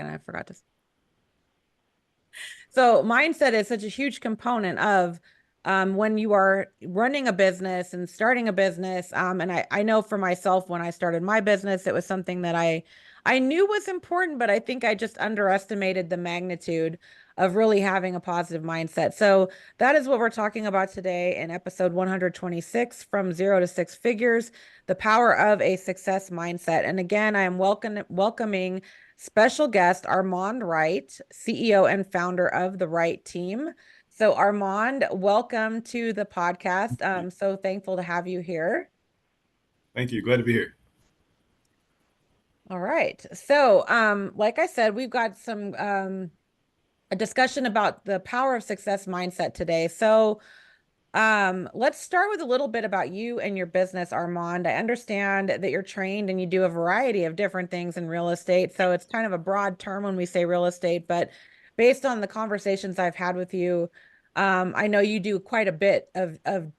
I forgot to. So mindset is such a huge component of when you are running a business and starting a business. And I know for myself, when I started my business, it was something that I knew was important, but I think I just underestimated the magnitude of really having a positive mindset. So that is what we're talking about today in episode 126, From Zero to Six Figures, the power of a success mindset. And again, I am welcoming special guest Armond Wright, CEO and founder of the Wright Team. So Armond, welcome to the podcast. I'm so thankful to have you here. Thank you. Glad to be here. All right. So, like I said, we've got some a discussion about the power of success mindset today. So, let's start with a little bit about you and your business, Armond. I understand that you're trained and you do a variety of different things in real estate. So it's kind of a broad term when we say real estate, but based on the conversations I've had with you, I know you do quite a bit of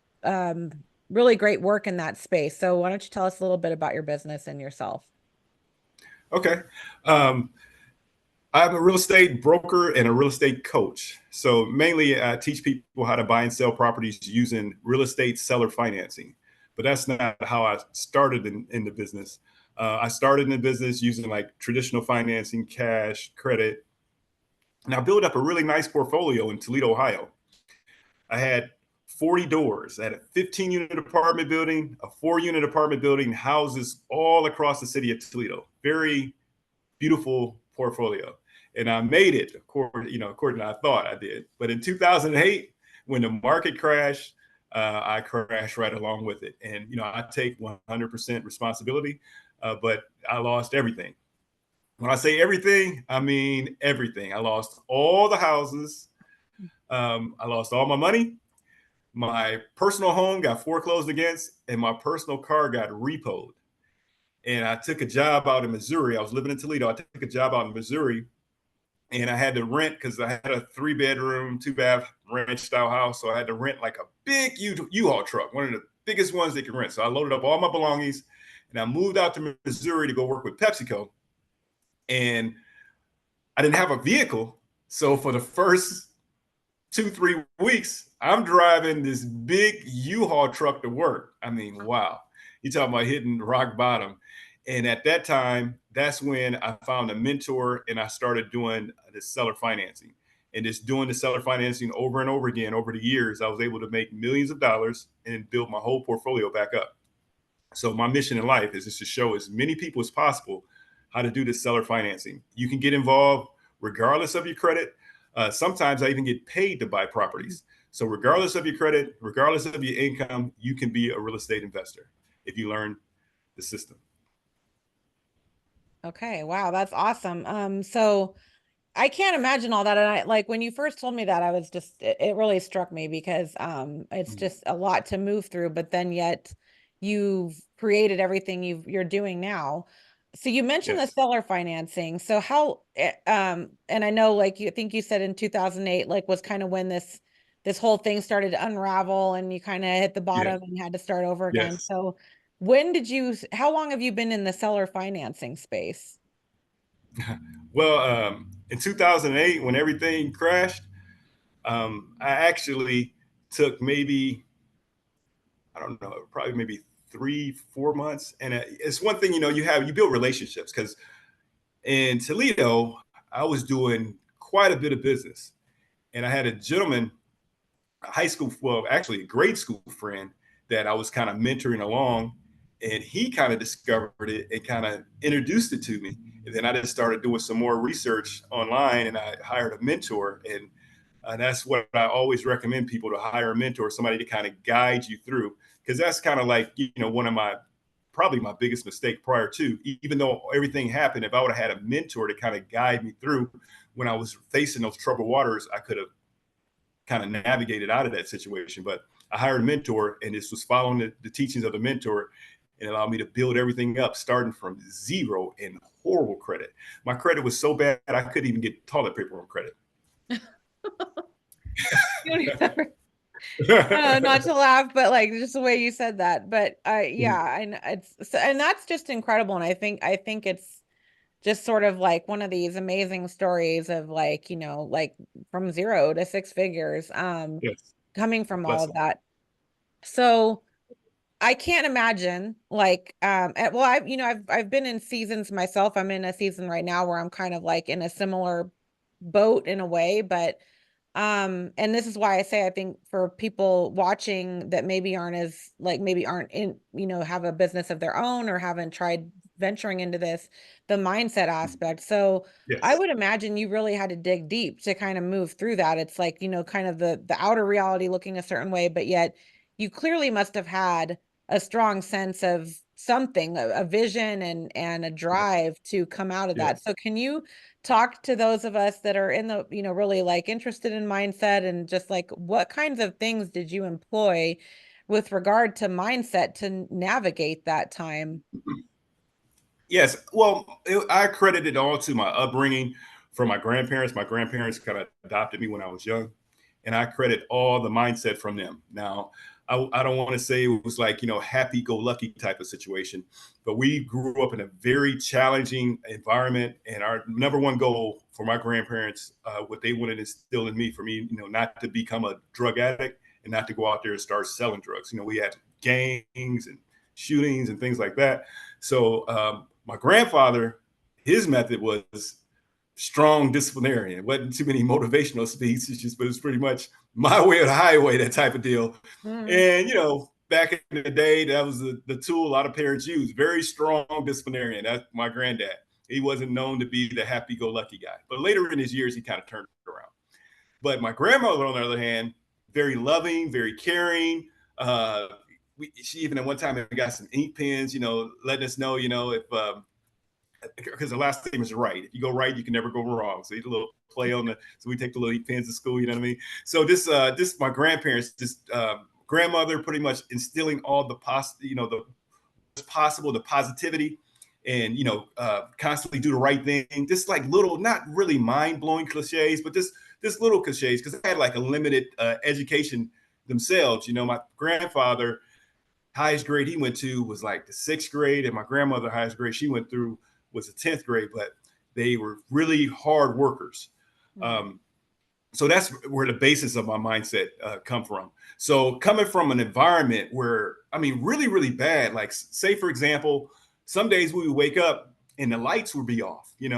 really great work in that space. So why don't you tell us a little bit about your business and yourself? Okay. Um, I'm a real estate broker and a real estate coach. So mainly I teach people how to buy and sell properties using real estate seller financing. But that's not how I started in the business. I started in the business using like traditional financing, cash, credit. And I built up a really nice portfolio in Toledo, Ohio. I had 40 doors. I had a 15 unit apartment building, a 4 unit apartment building, houses all across the city of Toledo. Very beautiful portfolio. And I made it, according to I thought I did. But in 2008, when the market crashed, I crashed right along with it. And, I take 100% responsibility, but I lost everything. When I say everything, I mean everything. I lost all the houses. I lost all my money. My personal home got foreclosed against, and my personal car got repoed. And I took a job out in Missouri. I was living in Toledo. I took a job out in Missouri, and I had to rent because I had a 3 bedroom, 2 bath ranch style house. So I had to rent like a big U-Haul truck, one of the biggest ones they can rent. So I loaded up all my belongings, and I moved out to Missouri to go work with PepsiCo. And I didn't have a vehicle. So for the first 2, 3 weeks, I'm driving this big U-Haul truck to work. I mean, wow. You talking about hitting rock bottom. And at that time, that's when I found a mentor and I started doing the seller financing. And just doing the seller financing over and over again over the years, I was able to make millions of dollars and build my whole portfolio back up. So my mission in life is just to show as many people as possible how to do this seller financing. You can get involved regardless of your credit. Sometimes I even get paid to buy properties. So regardless of your credit, regardless of your income, you can be a real estate investor if you learn the system. Okay, wow, that's awesome. So I can't imagine all that. And I like when you first told me that, I was just it really struck me because it's just a lot to move through, but then yet you've created everything you're doing now. So you mentioned the Yes. seller financing. So how and I know like you think you said in 2008 like was kind of when this whole thing started to unravel and you kind of hit the Yeah. bottom and you had to start over again. Yes. So how long have you been in the seller financing space? Well, in 2008, when everything crashed, I actually took maybe, I don't know, probably maybe 3, 4 months. And it's one thing, you build relationships because in Toledo, I was doing quite a bit of business. And I had a gentleman, a high school, well, actually a grade school friend that I was kind of mentoring along. And he kind of discovered it and kind of introduced it to me. And then I just started doing some more research online and I hired a mentor. And that's what I always recommend people to hire a mentor, somebody to kind of guide you through. Because that's kind of like, one of probably my biggest mistake prior to, even though everything happened, if I would have had a mentor to kind of guide me through when I was facing those troubled waters, I could have kind of navigated out of that situation. But I hired a mentor and this was following the teachings of the mentor and allowed me to build everything up starting from zero and horrible credit. My credit was so bad I couldn't even get toilet paper on credit. Not to laugh, but like just the way you said that. But yeah, and it's and that's just incredible. And I think just sort of like one of these amazing stories of like, like from 0 to 6 figures, Yes. coming from all of Blessing. that. So I can't imagine like well I've been in seasons myself. I'm in a season right now where I'm kind of like in a similar boat in a way, but and this is why I say I think for people watching that maybe aren't as like maybe aren't in, have a business of their own or haven't tried venturing into this, the mindset aspect. So I Yes. would imagine you really had to dig deep to kind of move through that. It's like, kind of the outer reality looking a certain way, but yet you clearly must have had a strong sense of something, a vision and a Yes. drive to come out of that. Yes. So can you talk to those of us that are in the, really like interested in mindset and just like what kinds of things did you employ with regard to mindset to navigate that time? Yes. Well, I credit it all to my upbringing from my grandparents. My grandparents kind of adopted me when I was young, and I credit all the mindset from them. Now, I don't want to say it was like, happy go lucky type of situation, but we grew up in a very challenging environment. And our number one goal for my grandparents, what they wanted to instill in me, for me, not to become a drug addict and not to go out there and start selling drugs. We had gangs and shootings and things like that. So my grandfather, his method was strong disciplinarian. It wasn't too many motivational speeches, but it was pretty much my way or the highway, that type of deal. Mm, And back in the day, that was the tool a lot of parents used. Very strong disciplinarian. That's my granddad. He wasn't known to be the happy-go-lucky guy, but later in his years, he kind of turned it around. But my grandmother, on the other hand, very loving, very caring. She even at one time got some ink pens, letting us know, if because the last name is Wright. If you go right, you can never go wrong. So a little play on the. So we take the little ink pens to school. You know what I mean? So this my grandparents, just grandmother, pretty much instilling all the possible, the positivity, and constantly do the right thing. Just like little, not really mind blowing cliches, but this little cliches, because they had like a limited education themselves. My grandfather, highest grade he went to was like the 6th grade, and my grandmother, highest grade she went through was the 10th grade, but they were really hard workers. mm, Um, so that's where the basis of my mindset come from. So coming from an environment where, I mean, really, really bad, like say, for example, some days we would wake up and the lights would be off, we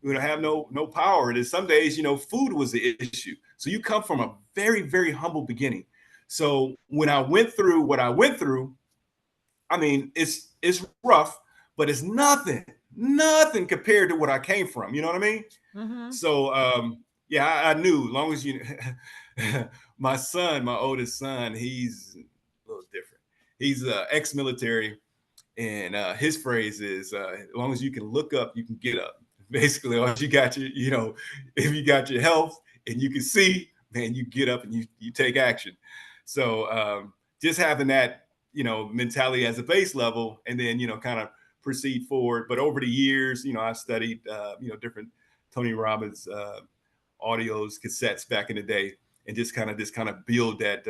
would have no power. And then some days, food was the issue. So you come from a very, very humble beginning. So when I went through what I went through, I mean, it's rough, but it's nothing compared to what I came from. You know what I mean? mm-hmm. So yeah, I knew. As long as my son, my oldest son, he's a little different. He's ex-military, and his phrase is, "As long as you can look up, you can get up." Basically, once you got your, if you got your health and you can see, man, you get up and you take action. So just having that, mentality as a base level, and then kind of proceed forward. But over the years, I studied, different Tony Robbins audios, cassettes back in the day, and just kind of build that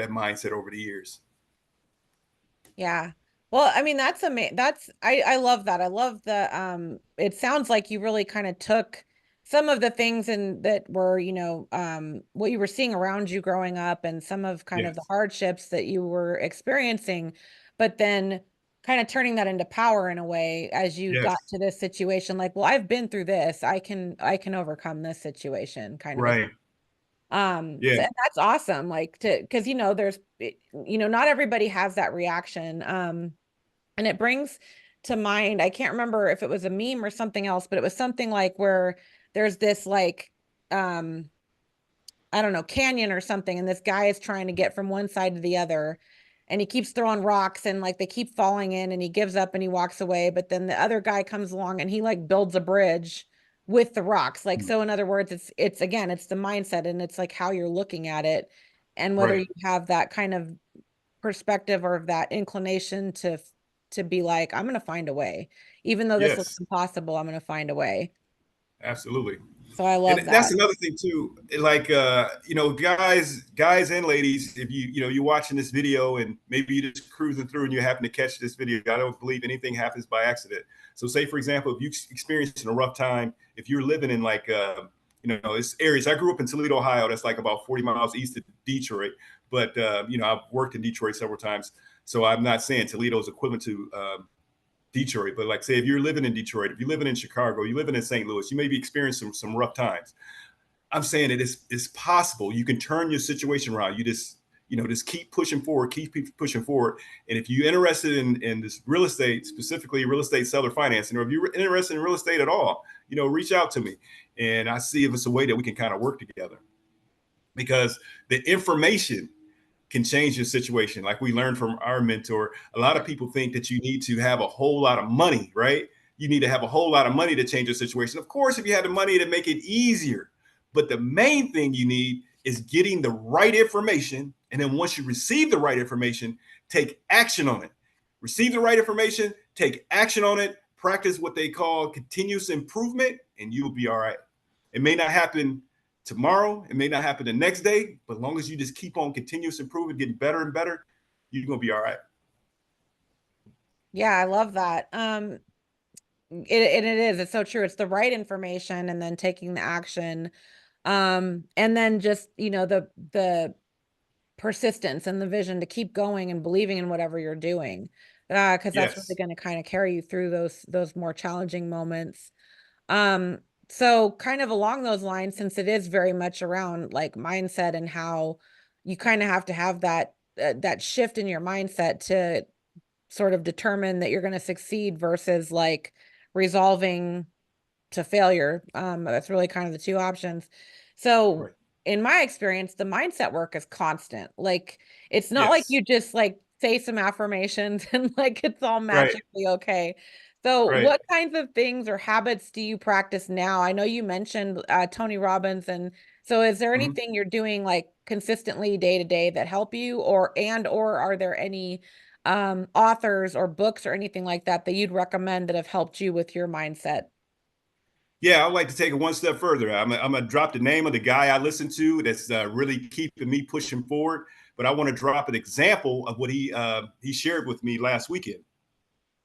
mindset over the years. Yeah. Well, I mean, that's amazing. I love that. I love the it sounds like you really kind of took some of the things and that were, what you were seeing around you growing up and some of kind of the Yes. hardships that you were experiencing, but then kind of turning that into power in a way as you got Yes. to this situation like, well, I've been through this. I can overcome this situation kind of a Right. so Yeah. and that's awesome like to because there's not everybody has that reaction and it brings to mind I can't remember if it was a meme or something else but it was something like where there's this like um I don't know, canyon or something, and this guy is trying to get from one side to the other, and he keeps throwing rocks and like they keep falling in, and he gives up and he walks away. But then the other guy comes along and he like builds a bridge with the rocks. Like Mm. so, in other words, it's again, it's the mindset and it's like how you're looking at it, and whether Right. you have that kind of perspective or that inclination to be like, I'm gonna find a way, even though this looks Yes. impossible, I'm gonna find a way. Absolutely. So I And love that's that. another thing too. Like guys and ladies, if you're watching this video and maybe you're just cruising through and you happen to catch this video, I don't believe anything happens by accident. So say for example, if you experiencing a rough time, if you're living in like it's areas. I grew up in Toledo, Ohio. That's like about 40 miles east of Detroit. But I've worked in Detroit several times. So I'm not saying Toledo is equivalent to Detroit, but like say if you're living in Detroit, if you're living in Chicago, you're living in St. Louis, you may be experiencing some rough times. I'm saying it's possible. You can turn your situation around. You just keep pushing forward, keep pushing forward. And if you're interested in this real estate, specifically real estate seller financing, or if you're interested in real estate at all, reach out to me, and I see if it's a way that we can kind of work together. Because the information can change your situation. Like we learned from our mentor, a lot of people think that you need to have a whole lot of money, right? You need to have a whole lot of money to change your situation. Of course, if you had the money to make it easier, but the main thing you need is getting the right information. And then once you receive the right information, take action on it. Receive the right information, take action on it, practice what they call continuous improvement, and you will be all right. It may not happen tomorrow, it may not happen the next day, but as long as you just keep on continuous improvement, getting better and better, you're gonna be all right. Yeah, I love that. It is. It's so true. It's the right information and then taking the action. And then just, the persistence and the vision to keep going and believing in whatever you're doing. Because that's really Yes. going to kind of carry you through those more challenging moments. Um, so kind of along those lines, since it is very much around like mindset and how you kind of have to have that shift in your mindset to sort of determine that you're going to succeed versus like resolving to failure. That's really kind of the two options. So Right. in my experience, the mindset work is constant. Like it's not like Yes. you just like say some affirmations and like it's all Right. magically okay. So Right. what kinds of things or habits do you practice now? I know you mentioned Tony Robbins, and so is there Mhm. anything you're doing like consistently day to day that help you, or are there any authors or books or anything like that that you'd recommend that have helped you with your mindset? Yeah, I'd like to take it one step further. I'm gonna drop the name of the guy I listen to that's really keeping me pushing forward. But I want to drop an example of what he shared with me last weekend.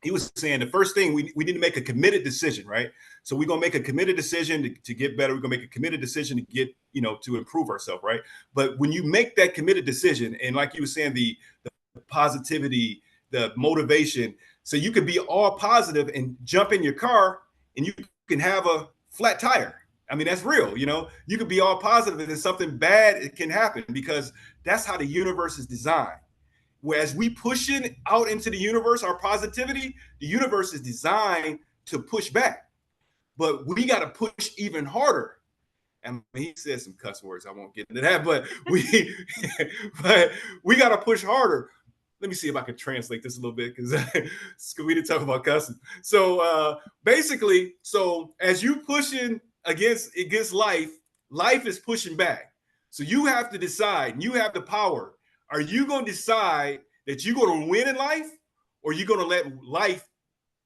He was saying the first thing we need to make a committed decision, right? So we're gonna make a committed decision to get better. We're gonna make a committed decision to get, to improve ourselves, right? But when you make that committed decision, and like you were saying, the positivity, the motivation, so you can be all positive and jump in your car and you can have a flat tire. I mean, that's real, you could be all positive and then something bad it can happen because that's how the universe is designed. Whereas we pushing out into the universe our positivity, the universe is designed to push back. But we got to push even harder. And he said some cuss words. I won't get into that, but but we got to push harder. Let me see if I can translate this a little bit because we didn't talk about cussing. So basically, so as you pushing against life, life is pushing back. So you have to decide, and you have the power. Are you going to decide that you're going to win in life, or are you going to let life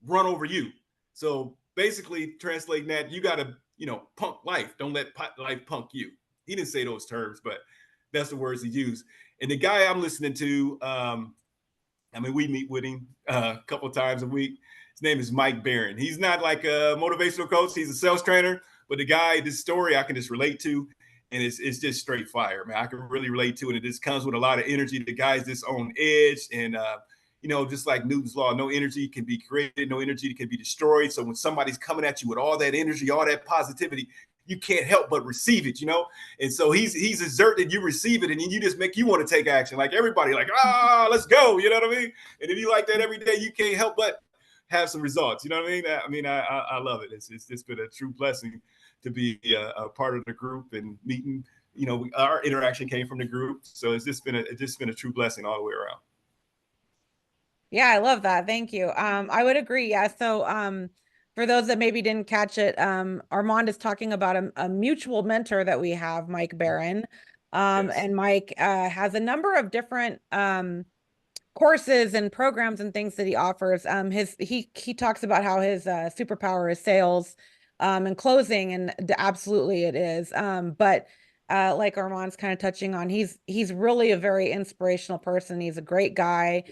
run over you? So basically, translating that, you got to punk life. Don't let life punk you. He didn't say those terms, but that's the words he used. And the guy I'm listening to, I mean, we meet with him a couple of times a week. His name is Mike Barron. He's not like a motivational coach. He's a sales trainer, but the guy, this story I can just relate to, and it's just straight fire, man. I can really relate to it. And it just comes with a lot of energy. The guy's just on edge, and just like Newton's law, no energy can be created, no energy can be destroyed. So when somebody's coming at you with all that energy, all that positivity, you can't help but receive it. And so he's exerted, you receive it, and then you just make you want to take action. Like everybody, like, let's go. You know what I mean? And if you like that every day, you can't help but have some results. You know what I mean? I love it. It's just been a true blessing to be a part of the group and meeting. Our interaction came from the group, so it's just been a true blessing all the way around. Yeah, I love that. Thank you. I would agree. Yeah. So, for those that maybe didn't catch it, Armand is talking about a mutual mentor that we have, Mike Barron. Yes. And Mike, has a number of different, courses and programs and things that he offers. He talks about how his superpower is sales. in closing, and absolutely it is. But like Armand's kind of touching on, he's really a very inspirational person. He's a great guy.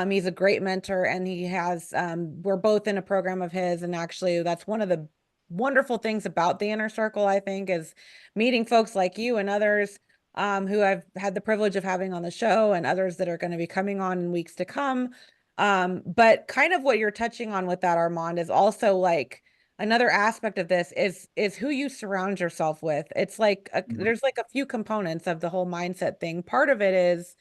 He's a great mentor, and he has we're both in a program of his, and actually that's one of the wonderful things about the inner circle, I think, is meeting folks like you and others who I've had the privilege of having on the show, and others that are going to be coming on in weeks to come. But kind of what you're touching on with that, Armand, is also like another aspect of this is who you surround yourself with. It's like Mhm. there's like a few components of the whole mindset thing. Part of it is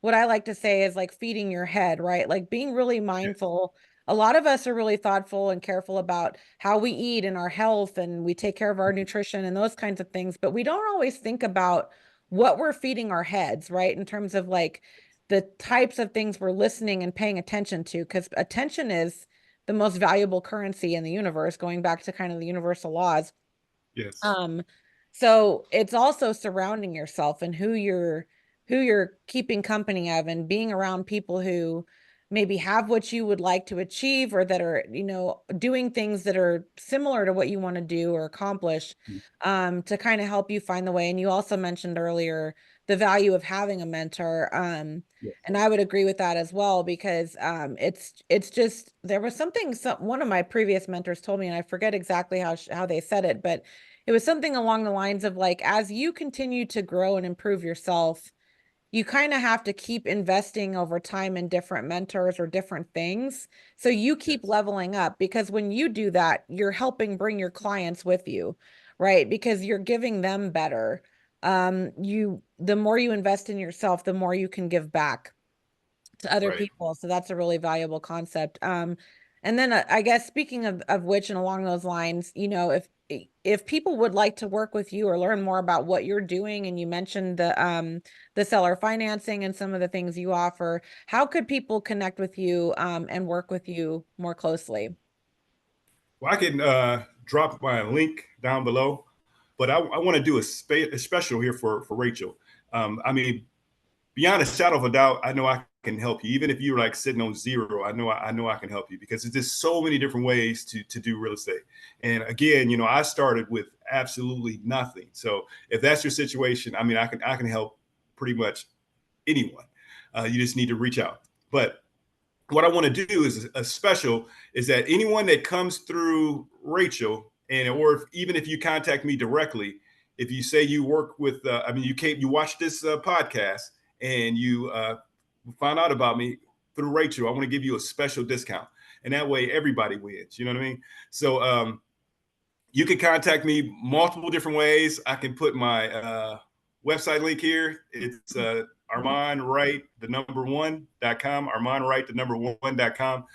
what I like to say is like feeding your head, right? Like being really Yes. mindful. A lot of us are really thoughtful and careful about how we eat and our health, and we take care of our nutrition and those kinds of things, but we don't always think about what we're feeding our heads, right? In terms of like the types of things we're listening and paying attention to, because attention is the most valuable currency in the universe, going back to kind of the universal laws. Yes. Um, so it's also surrounding yourself and who you're keeping company of, and being around people who maybe have what you would like to achieve, or that are, doing things that are similar to what you want to do or accomplish, Mhm. to kind of help you find the way. And you also mentioned earlier the value of having a mentor. Yes. And I would agree with that as well, because it's just there was something one of my previous mentors told me, and I forget exactly how they said it, but it was something along the lines of like, as you continue to grow and improve yourself, you kind of have to keep investing over time in different mentors or different things. So you keep Yes. leveling up, because when you do that, you're helping bring your clients with you, right? Because you're giving them better. The more you invest in yourself, the more you can give back to other Right. people. So that's a really valuable concept. And then I guess speaking of which, and along those lines, if people would like to work with you or learn more about what you're doing, and you mentioned the seller financing and some of the things you offer, how could people connect with you and work with you more closely? Well, I can drop my link down below, but I want to do a special here for Rachel. I mean, beyond a shadow of a doubt, I know I can help you. Even if you're like sitting on zero, I know I can help you, because it's just so many different ways to do real estate. And again, I started with absolutely nothing. So if that's your situation, I mean, I can help pretty much anyone. You just need to reach out. But what I want to do is a special is that anyone that comes through Rachel, and or even if you contact me directly, if you say you work with, I mean, you watch this podcast and you found out about me through Rachel, I want to give you a special discount, and that way everybody wins. You know what I mean? So you can contact me multiple different ways. I can put my website link here. It's Armond Wright, the number one.com, Armond Wright, the number one.com.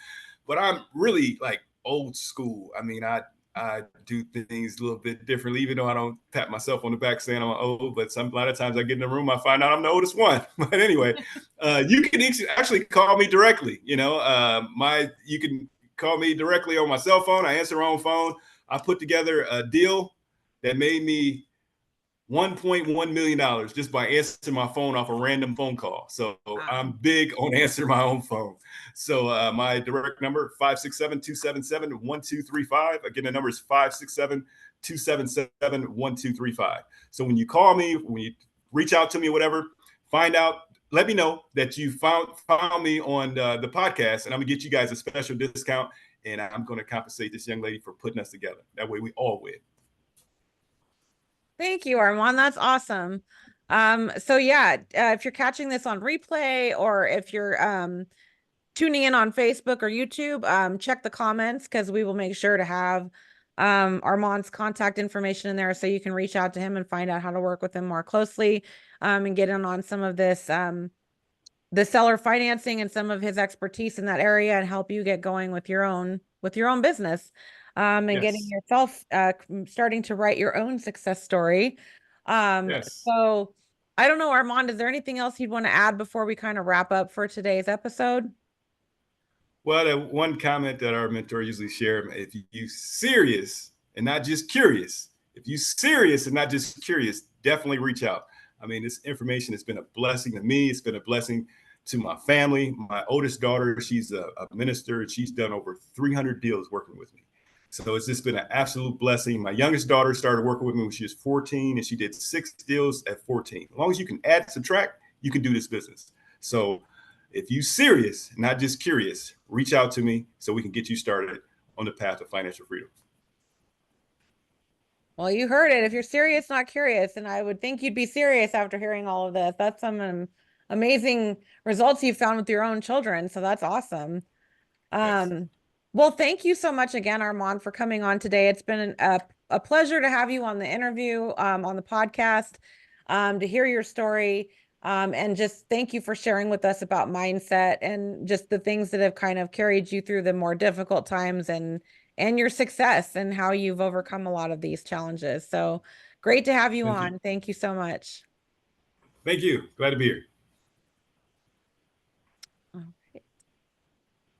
But I'm really like old school. I mean, I do things a little bit differently, even though I don't pat myself on the back saying I'm old. But a lot of times I get in the room, I find out I'm the oldest one. But anyway, you can actually call me directly. You can call me directly on my cell phone. I answer my own phone. I put together a deal that made me $1.1 million just by answering my phone off a random phone call. So I'm Wow. big on answering my own phone. So my direct number, 567-277-1235. Again, the number is 567-277-1235. So when you call me, when you reach out to me or whatever, let me know that you found me on the podcast, and I'm gonna get you guys a special discount, and I'm gonna compensate this young lady for putting us together. That way we all win. Thank you, Armand. That's awesome. So yeah, if you're catching this on replay, or if you're tuning in on Facebook or YouTube, check the comments, because we will make sure to have Armand's contact information in there, so you can reach out to him and find out how to work with him more closely, and get in on some of this the seller financing and some of his expertise in that area, and help you get going with your own business, and getting Yes. yourself starting to write your own success story. Yes. So I don't know, Armand, is there anything else you'd want to add before we kind of wrap up for today's episode? Well, one comment that our mentor usually share: if you serious and not just curious, if you serious and not just curious, definitely reach out. I mean, this information has been a blessing to me. It's been a blessing to my family. My oldest daughter, she's a minister, and she's done over 300 deals working with me. So it's just been an absolute blessing. My youngest daughter started working with me when she was 14, and she did 6 deals at 14. As long as you can add, subtract, you can do this business. So if you're serious, not just curious, reach out to me so we can get you started on the path of financial freedom. Well, you heard it. If you're serious, not curious, and I would think you'd be serious after hearing all of this. That's some amazing results you found with your own children. So that's awesome. Yes. Um, well, thank you so much again, Armand, for coming on today. It's been a pleasure to have you on the interview, on the podcast, to hear your story. And just thank you for sharing with us about mindset and just the things that have kind of carried you through the more difficult times and your success and how you've overcome a lot of these challenges. So great to have you Thank you. on. Thank you so much. Thank you. Glad to be here.